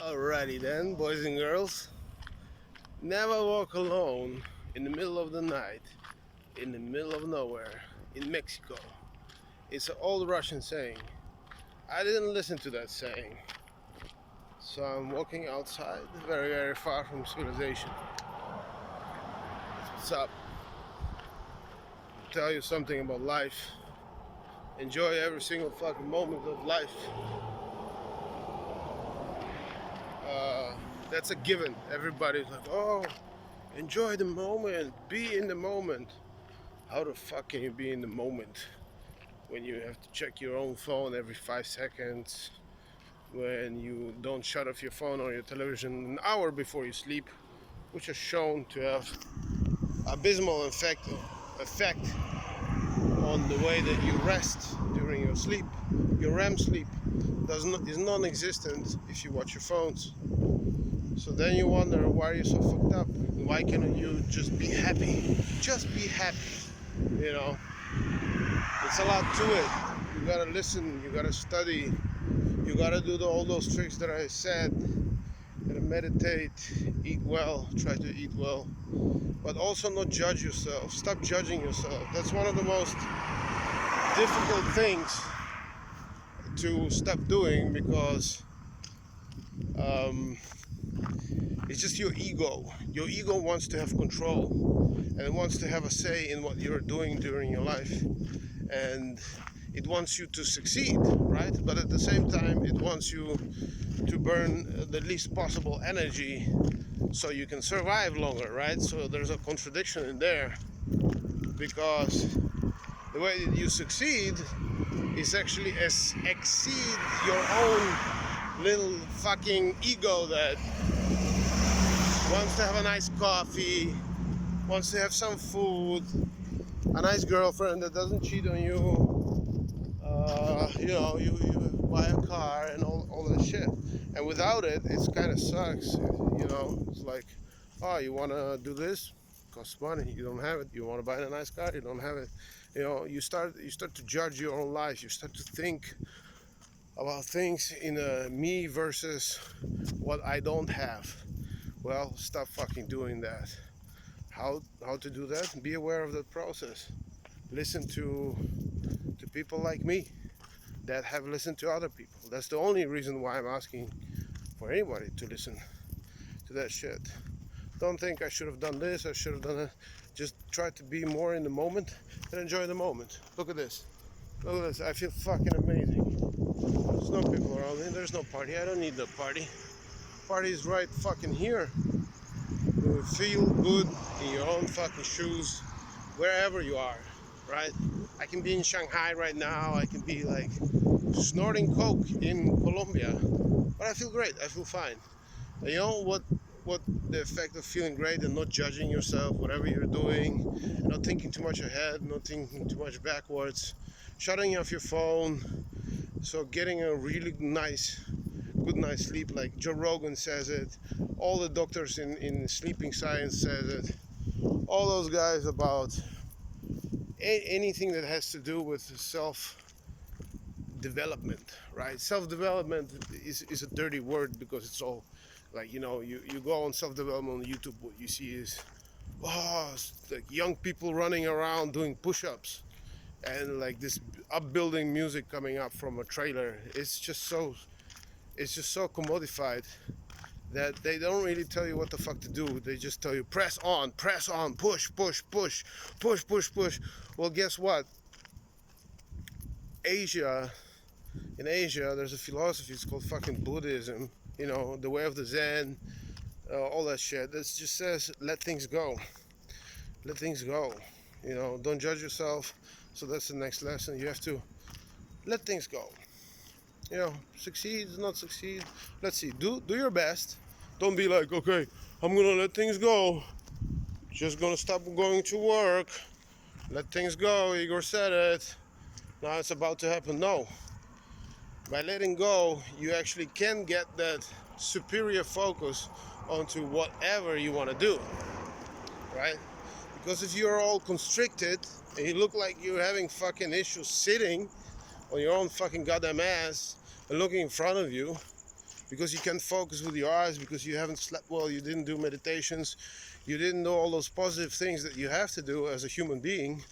Alrighty then, boys and girls. Never walk alone in the middle of the night, in the middle of nowhere, in Mexico. It's an old Russian saying. I didn't listen to that saying. So I'm walking outside, very, very far from civilization. What's up? Tell you something about life. Enjoy every single fucking moment of life. That's a given. Everybody's like, oh, enjoy the moment, be in the moment. How the fuck can you be in the moment when you have to check your own phone every 5 seconds, when you don't shut off your phone or your television an hour before you sleep, which is shown to have abysmal effect on the way that you rest during your sleep. Your REM sleep is non-existent if you watch your phones. So then you wonder, why are you so fucked up? Why can't you just be happy? Just be happy. You know, it's a lot to it. You gotta listen, you gotta study, you gotta do all those tricks that I said. You gotta meditate, eat well, try to eat well, but also not judge yourself. Stop judging yourself. That's one of the most difficult things to stop doing, because it's just your ego. Your ego wants to have control and it wants to have a say in what you're doing during your life, and it wants you to succeed, right? But at the same time, it wants you to burn the least possible energy so you can survive longer, right? So there's a contradiction in there, because the way that you succeed is actually exceed your own little fucking ego that wants to have a nice coffee, wants to have some food, a nice girlfriend that doesn't cheat on you, you buy a car and all that shit. And without it, it's kind of sucks. It's like, oh, you want to do this? Costs money. You don't have it. You want to buy a nice car? You don't have it. You start to judge your own life. You start to think about things in a me versus what I don't have. Well, stop fucking doing that. How to do that? Be aware of that process. Listen to people like me that have listened to other people. That's the only reason why I'm asking for anybody to listen to that shit. Don't think I should have done this, I should have done that. Just try to be more in the moment and enjoy the moment. Look at this. Look at this. I feel fucking amazing. There's no people around me. There's no party. I don't need no party. Party is right fucking here. You feel good in your own fucking shoes, wherever you are, right? I can be in Shanghai right now. I can be like snorting coke in Colombia, but I feel great. I feel fine. And you know what the effect of feeling great and not judging yourself, whatever you're doing, and not thinking too much ahead, not thinking too much backwards, shutting off your phone, so getting a really good night's sleep, like Joe Rogan says it, all the doctors in sleeping science says it, all those guys about anything that has to do with self-development, right? Self-development is a dirty word, because it's all like, you go on self-development on YouTube, what you see is, like young people running around doing push-ups, and like this upbuilding music coming up from a trailer. It's just so commodified that they don't really tell you what the fuck to do. They just tell you press on, push, push, push, push, push, push. Well, guess what? In Asia, there's a philosophy. It's called fucking Buddhism. The way of the Zen, all that shit. That just says let things go. Let things go. Don't judge yourself. So that's the next lesson. You have to let things go. Succeed, not succeed. Let's see. Do your best. Don't be like, okay, I'm gonna let things go. Just gonna stop going to work. Let things go. Igor said it. Now it's about to happen. No. By letting go, you actually can get that superior focus onto whatever you want to do, right? Because if you're all constricted and you look like you're having fucking issues sitting on your own fucking goddamn ass and looking in front of you, because you can't focus with your eyes, because you haven't slept well, you didn't do meditations, you didn't do all those positive things that you have to do as a human being,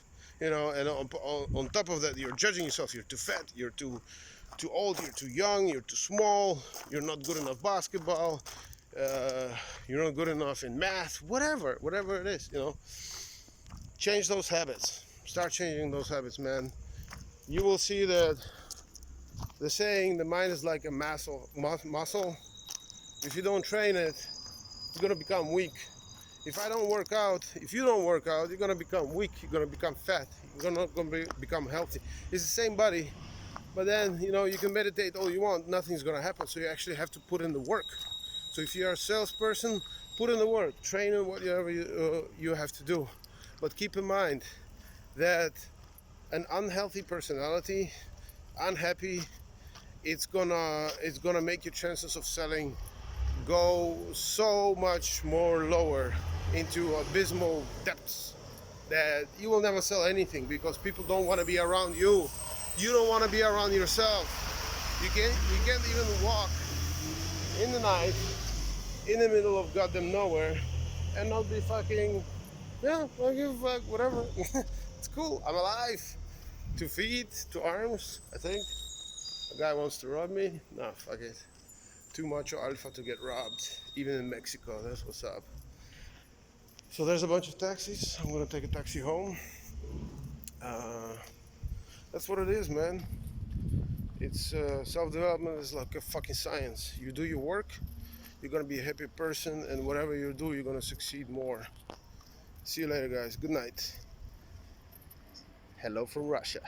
you know. And on top of that, you're judging yourself. You're too fat, you're too old, you're too young, you're too small, you're not good enough basketball, uh, you're not good enough in math, whatever it is, you know. Change those habits. Start changing those habits, man. You will see that the saying, the mind is like a muscle. If you don't train it, it's gonna become weak. If I don't work out, if you don't work out, you're gonna become weak. You're gonna become fat. You're not gonna become healthy. It's the same body, but then, you know, you can meditate all you want. Nothing's gonna happen. So you actually have to put in the work. So if you're a salesperson, put in the work. Train in whatever you have to do. But keep in mind that an unhealthy personality, unhappy, it's gonna make your chances of selling go so much more lower, into abysmal depths, that you will never sell anything, because people don't want to be around you. You don't want to be around yourself. You can't even walk in the night in the middle of goddamn nowhere and not be fucking, yeah, I don't give a fuck, whatever. It's cool, I'm alive. 2 feet, 2 arms, I think. A guy wants to rob me. No, fuck it. Too much alpha to get robbed, even in Mexico. That's what's up. So there's a bunch of taxis. I'm gonna take a taxi home. Uh, that's what it is, man. It's self-development is like a fucking science. You do your work, you're gonna be a happy person, and whatever you do, you're gonna succeed more. See you later, guys. Good night. Hello from Russia.